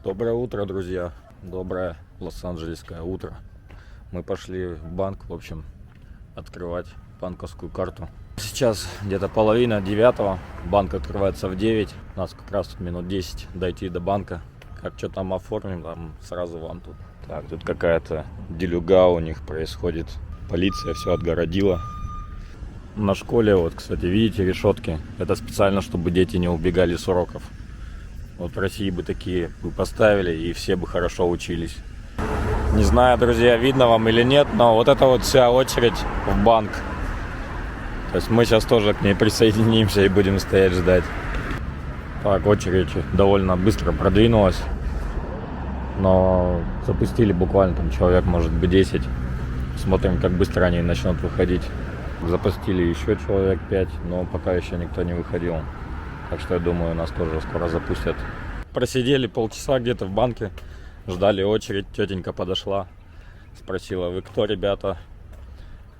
Доброе утро, друзья. Доброе лос-анджелесское утро. Мы пошли в банк, в общем, открывать банковскую карту. Сейчас где-то 8:30. Банк открывается в 9. У нас как раз тут минут 10 дойти до банка. Как что там оформим, там сразу вам тут. Так, тут какая-то делюга у них происходит. Полиция все отгородила. На школе, вот, кстати, видите, решетки. Это специально, чтобы дети не убегали с уроков. Вот в России бы такие бы поставили, и все бы хорошо учились. Не знаю, друзья, видно вам или нет, но вот это вот вся очередь в банк. То есть мы сейчас тоже к ней присоединимся и будем стоять ждать. Так, очередь довольно быстро продвинулась. Но запустили буквально там человек, может быть, 10. Смотрим, как быстро они начнут выходить. Запустили еще человек 5, но пока еще никто не выходил. Так что я думаю, нас тоже скоро запустят. Просидели полчаса где-то в банке, ждали очередь. Тетенька подошла, спросила: вы кто, ребята?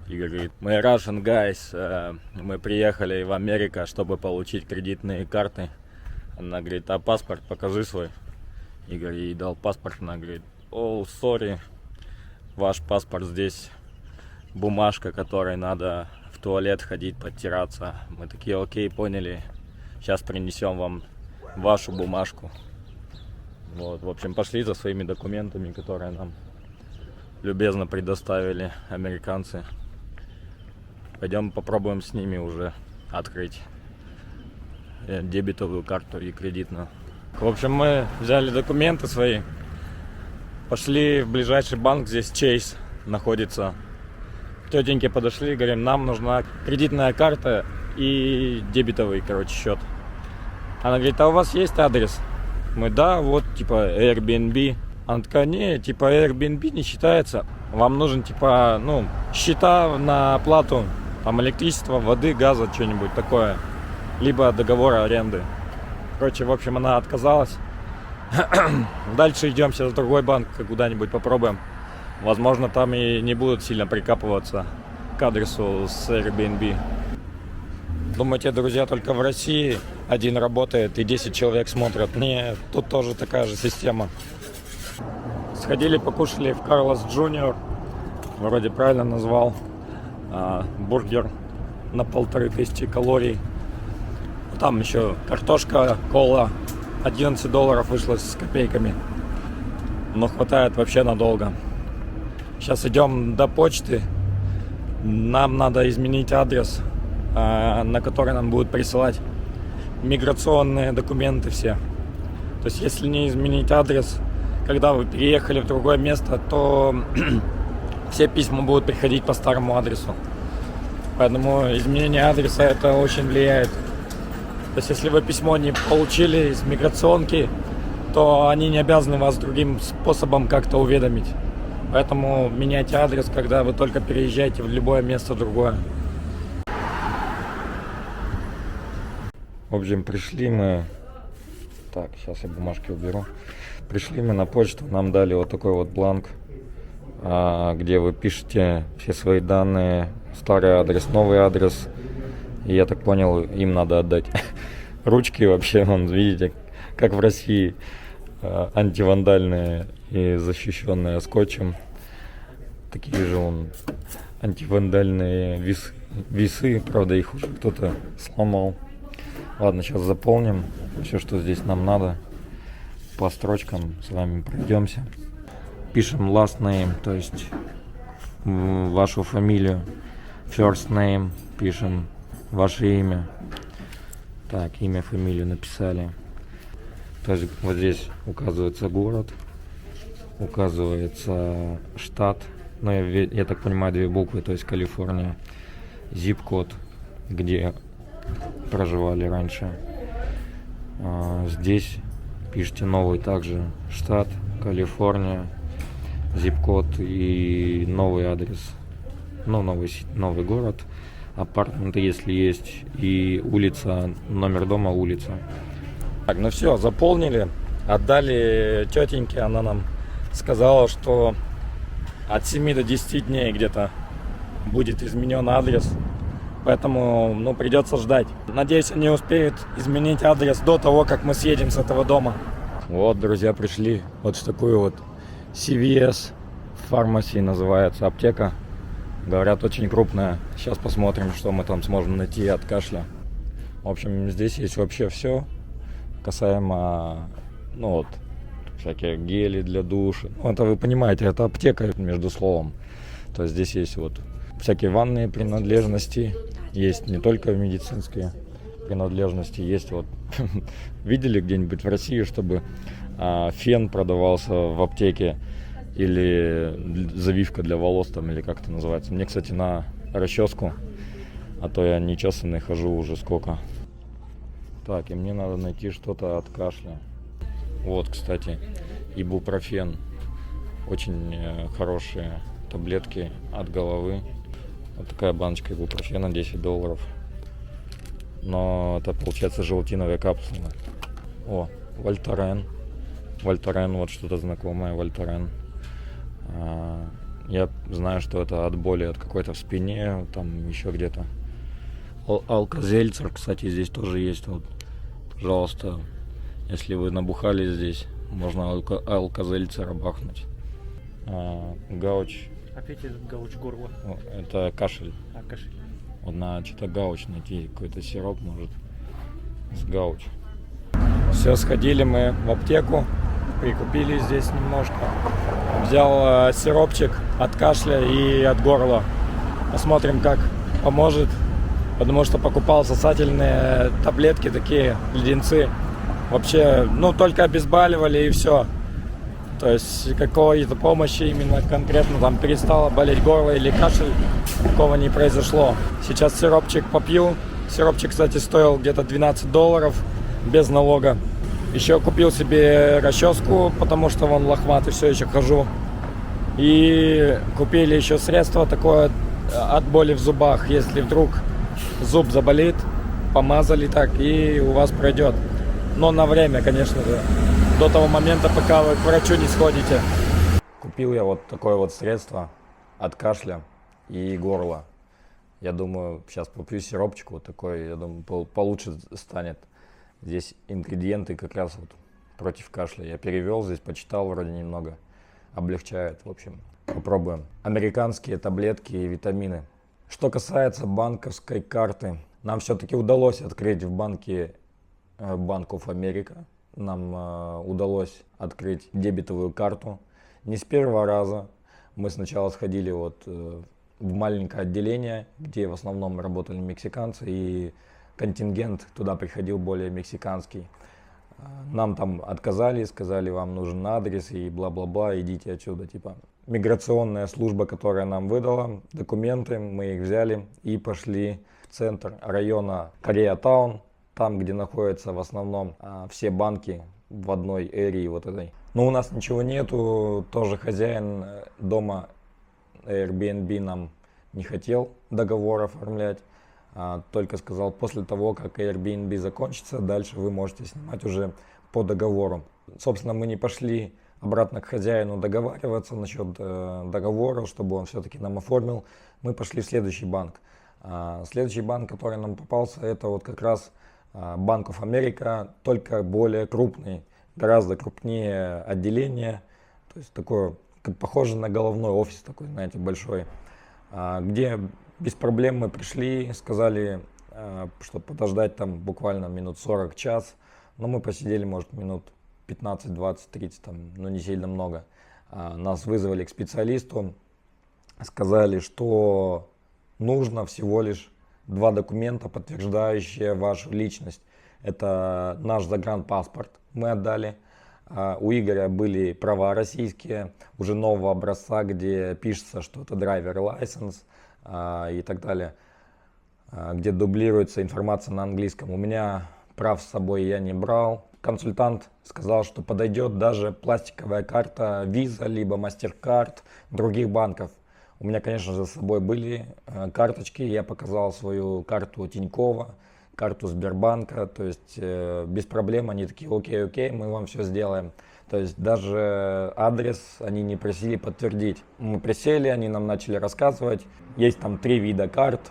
И говорит: мы Russian guys, мы приехали в Америку, чтобы получить кредитные карты. Она говорит: а паспорт покажи свой. Игорь ей дал паспорт, она говорит: о, сори, ваш паспорт здесь бумажка, которой надо в туалет ходить, подтираться. Мы такие: окей, поняли. Сейчас принесем вам вашу бумажку. Вот, в общем, пошли за своими документами, которые нам любезно предоставили американцы. Пойдем попробуем с ними уже открыть дебетовую карту и кредитную. В общем, мы взяли документы свои, пошли в ближайший банк, здесь Chase находится. К тетеньке подошли, говорим: нам нужна кредитная карта и дебетовый, счет. Она говорит: а у вас есть адрес? Мы: да, вот, типа Airbnb. Она такая: не, типа Airbnb не считается. Вам нужен, типа, счета на оплату, там, электричества, воды, газа, что-нибудь такое. Либо договор аренды. В общем, она отказалась. Дальше идем сейчас в другой банк, куда-нибудь попробуем. Возможно, там и не будут сильно прикапываться к адресу с Airbnb. Думаете, друзья, только в России один работает и 10 человек смотрят? Нет, тут тоже такая же система. Сходили, покушали в Карлос Джуниор. Вроде правильно назвал. Бургер на 1500 калорий. Там еще картошка, кола. $11 вышло с копейками. Но хватает вообще надолго. Сейчас идем до почты. Нам надо изменить адрес, на который нам будут присылать миграционные документы все. То есть, если не изменить адрес, когда вы переехали в другое место, то все письма будут приходить по старому адресу. Поэтому изменение адреса это очень влияет. То есть, если вы письмо не получили из миграционки, то они не обязаны вас другим способом как-то уведомить. Поэтому меняйте адрес, когда вы только переезжаете в любое место другое. В общем, пришли мы... Так, сейчас я бумажки уберу. Пришли мы на почту, нам дали вот такой вот бланк, где вы пишете все свои данные, старый адрес, новый адрес. И я так понял, им надо отдать ручки вообще, вон, видите, как в России, антивандальные и защищенные скотчем. Такие же антивандальные весы, правда, их уже кто-то сломал. Ладно, сейчас заполним все, что здесь нам надо. По строчкам с вами пройдемся. Пишем last name, то есть вашу фамилию. First name, пишем ваше имя. Так, имя, фамилию написали. То есть вот здесь указывается город, указывается штат. Но я так понимаю, 2 буквы, то есть Калифорния. Zip-код, где проживали раньше. Здесь пишите новый также штат, Калифорния, zip-код и новый адрес, новый город, апартаменты, если есть, и улица, номер дома, улица. Так, ну все, заполнили, отдали тетеньке, она нам сказала, что от 7 до 10 дней где-то будет изменен адрес. Поэтому, придется ждать. Надеюсь, они успеют изменить адрес до того, как мы съедем с этого дома. Вот, друзья, пришли вот в такую вот CVS Pharmacy называется аптека. Говорят, очень крупная. Сейчас посмотрим, что мы там сможем найти от кашля. В общем, здесь есть вообще все касаемо, ну вот, всякие гели для душа. Ну, это вы понимаете, это аптека между словом. То есть здесь есть вот всякие ванные принадлежности, есть не только медицинские принадлежности, есть вот, видели где-нибудь в России, чтобы фен продавался в аптеке или завивка для волос там, или как это называется. Мне, кстати, на расческу, а то я нечесанный хожу уже сколько. Так, и мне надо найти что-то от кашля. Вот, кстати, ибупрофен. Очень хорошие таблетки от головы. Вот такая баночка ибупрофена, $10. Но это получается желатиновая капсула. О, Вольтарен. Вольтарен, вот что-то знакомое, Вольтарен. Я знаю, что это от боли, от какой-то в спине, там еще где-то. Алкозельцер, кстати, здесь тоже есть. Вот, пожалуйста, если вы набухали здесь, можно алкозельцера бахнуть. Гауч. Опять этот гауч горла. Это кашель. Кашель. Вот надо что-то гауч найти, какой-то сироп, может, с гауч. Все, сходили мы в аптеку, прикупили здесь немножко. Взял сиропчик от кашля и от горла. Посмотрим, как поможет. Потому что покупал сосательные таблетки, такие леденцы. Вообще, ну, только обезболивали и все. То есть какой-то помощи именно конкретно там перестало болеть горло или кашель, такого не произошло. Сейчас сиропчик попью. Сиропчик, кстати, стоил где-то $12 без налога. Еще купил себе расческу, потому что вон лохматый все еще хожу. И купили еще средство такое от боли в зубах. Если вдруг зуб заболит, помазали так, и у вас пройдет. Но на время, конечно же. До того момента, пока вы к врачу не сходите. Купил я вот такое вот средство от кашля и горла. Я думаю, сейчас попью сиропчик вот такой, я думаю, получше станет. Здесь ингредиенты как раз вот против кашля. Я перевел здесь, почитал вроде немного. Облегчает, в общем. Попробуем. Американские таблетки и витамины. Что касается банковской карты, нам все-таки удалось открыть в банке Bank of America. Нам удалось открыть дебетовую карту. Не с первого раза. Мы сначала сходили вот в маленькое отделение, где в основном работали мексиканцы, и контингент туда приходил более мексиканский. Нам там отказали, сказали, вам нужен адрес и бла-бла-бла, идите отсюда. Типа миграционная служба, которая нам выдала документы, мы их взяли и пошли в центр района Кореатаун. Там, где находятся в основном все банки в одной эрии вот этой. Но у нас ничего нету, тоже хозяин дома Airbnb нам не хотел договор оформлять. Только сказал, после того, как Airbnb закончится, дальше вы можете снимать уже по договору. Собственно, мы не пошли обратно к хозяину договариваться насчет договора, чтобы он все-таки нам оформил. Мы пошли в следующий банк. Следующий банк, который нам попался, это вот как раз Bank of America, только более крупный, гораздо крупнее отделение, то есть такое, похоже на головной офис такой, знаете, большой, где без проблем мы пришли, сказали, что подождать там буквально минут 40, час, но мы посидели, может, минут 15, 20, 30, там, но не сильно много. Нас вызвали к специалисту, сказали, что нужно всего лишь 2 документа, подтверждающие вашу личность. Это наш загранпаспорт мы отдали. У Игоря были права российские, уже нового образца, где пишется, что это driver license и так далее, где дублируется информация на английском. У меня прав с собой я не брал. Консультант сказал, что подойдет даже пластиковая карта Visa, либо MasterCard других банков. У меня, конечно же, с собой были карточки, я показал свою карту Тинькова, карту Сбербанка, то есть без проблем они такие, окей, мы вам все сделаем. То есть даже адрес они не просили подтвердить. Мы присели, они нам начали рассказывать, есть там 3 вида карт,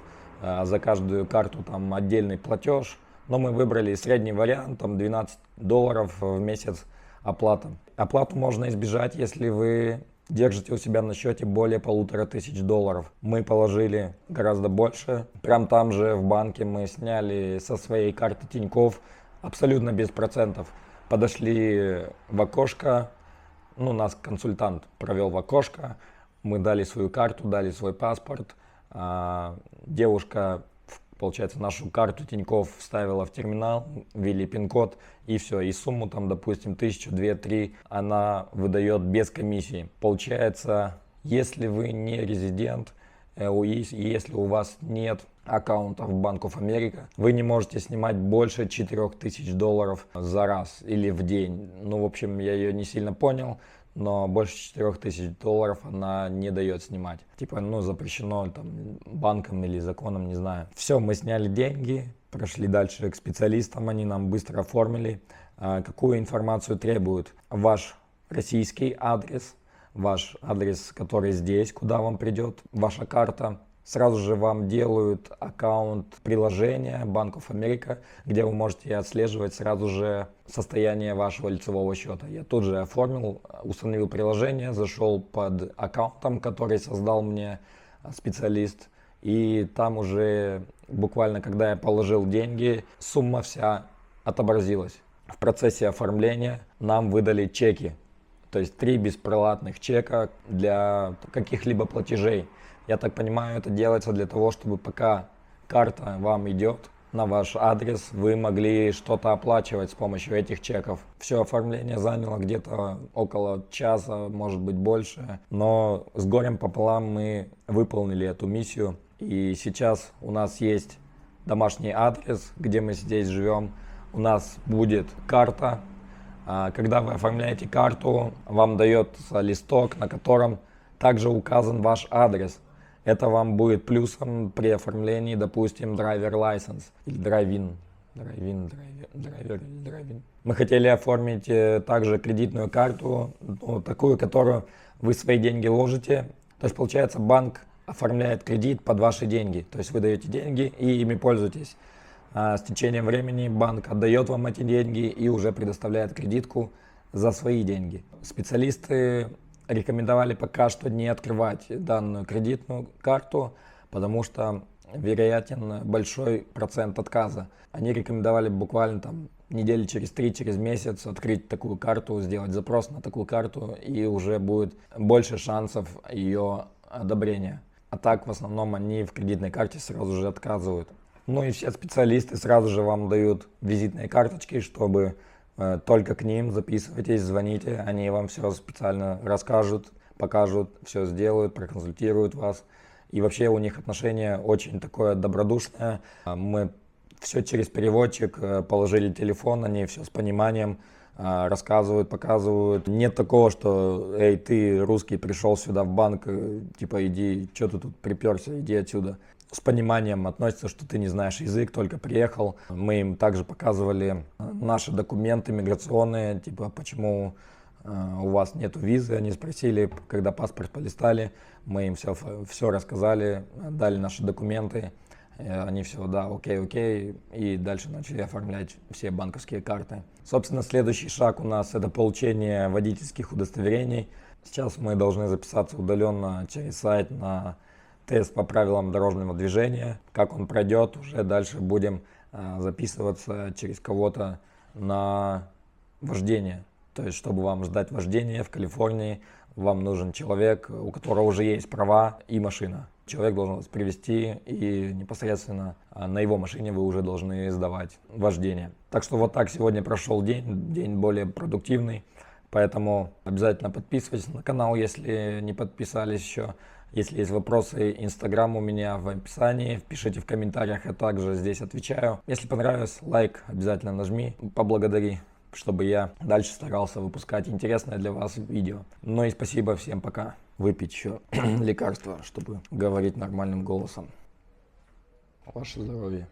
за каждую карту там отдельный платеж, но мы выбрали средний вариант, там $12 в месяц оплата. Оплату можно избежать, если вы держите у себя на счете более $1500. Мы положили гораздо больше. Прям там же в банке мы сняли со своей карты Тинькофф абсолютно без процентов. Подошли в окошко, нас консультант провел в окошко, мы дали свою карту, дали свой паспорт. Девушка, получается, нашу карту Тинькофф вставила в терминал, ввели пин-код и все. И сумму там, допустим, 1000, 2, 3 она выдает без комиссии. Получается, если вы не резидент, если у вас нет аккаунта в Bank of America, вы не можете снимать больше $4000 за раз или в день. В общем, я ее не сильно понял, но больше $4000 она не дает снимать. Запрещено там банком или законом, не знаю. Все, мы сняли деньги, прошли дальше к специалистам, они нам быстро оформили. Какую информацию требуют? Ваш российский адрес, ваш адрес, который здесь, куда вам придет ваша карта. Сразу же вам делают аккаунт приложения Bank of America, где вы можете отслеживать сразу же состояние вашего лицевого счета. Я тут же оформил, установил приложение, зашел под аккаунтом, который создал мне специалист. И там уже буквально, когда я положил деньги, сумма вся отобразилась. В процессе оформления нам выдали чеки. То есть 3 беспролатных чека для каких-либо платежей. Я так понимаю, это делается для того, чтобы пока карта вам идет на ваш адрес, вы могли что-то оплачивать с помощью этих чеков. Все оформление заняло где-то около часа, может быть больше. Но с горем пополам мы выполнили эту миссию. И сейчас у нас есть домашний адрес, где мы здесь живем. У нас будет карта. Когда вы оформляете карту, вам дается листок, на котором также указан ваш адрес. Это вам будет плюсом при оформлении, допустим, driver license или drive-in. Мы хотели оформить также кредитную карту, такую, которую вы свои деньги ложите. То есть, получается, банк оформляет кредит под ваши деньги. То есть вы даете деньги и ими пользуетесь. С течением времени банк отдает вам эти деньги и уже предоставляет кредитку за свои деньги. Специалисты рекомендовали пока что не открывать данную кредитную карту, потому что вероятен большой процент отказа. Они рекомендовали буквально недели через 3, через месяц открыть такую карту, сделать запрос на такую карту, и уже будет больше шансов ее одобрения. А так в основном они в кредитной карте сразу же отказывают. И все специалисты сразу же вам дают визитные карточки, чтобы только к ним записывайтесь, звоните, они вам все специально расскажут, покажут, все сделают, проконсультируют вас. И вообще у них отношение очень такое добродушное. Мы все через переводчик, положили телефон, они все с пониманием рассказывают, показывают. Нет такого, что «Эй, ты русский, пришел сюда в банк, иди, что ты тут приперся, иди отсюда». С пониманием относятся, что ты не знаешь язык, только приехал. Мы им также показывали наши документы миграционные, почему у вас нету визы. Они спросили, когда паспорт полистали, мы им все рассказали, дали наши документы. Они все, да, окей, и дальше начали оформлять все банковские карты. Собственно, следующий шаг у нас — это получение водительских удостоверений. Сейчас мы должны записаться удаленно через сайт на тест по правилам дорожного движения. Как он пройдет, уже дальше будем записываться через кого-то на вождение. То есть, чтобы вам сдать вождение в Калифорнии, вам нужен человек, у которого уже есть права и машина. Человек должен вас привезти, и непосредственно на его машине вы уже должны сдавать вождение. Так что вот так сегодня прошел день более продуктивный. Поэтому обязательно подписывайтесь на канал, если не подписались еще. Если есть вопросы, Инстаграм у меня в описании, пишите в комментариях, я также здесь отвечаю. Если понравилось, лайк обязательно нажми, поблагодари, чтобы я дальше старался выпускать интересное для вас видео. И спасибо всем, пока. Выпить еще лекарства, чтобы говорить нормальным голосом. Ваше здоровье.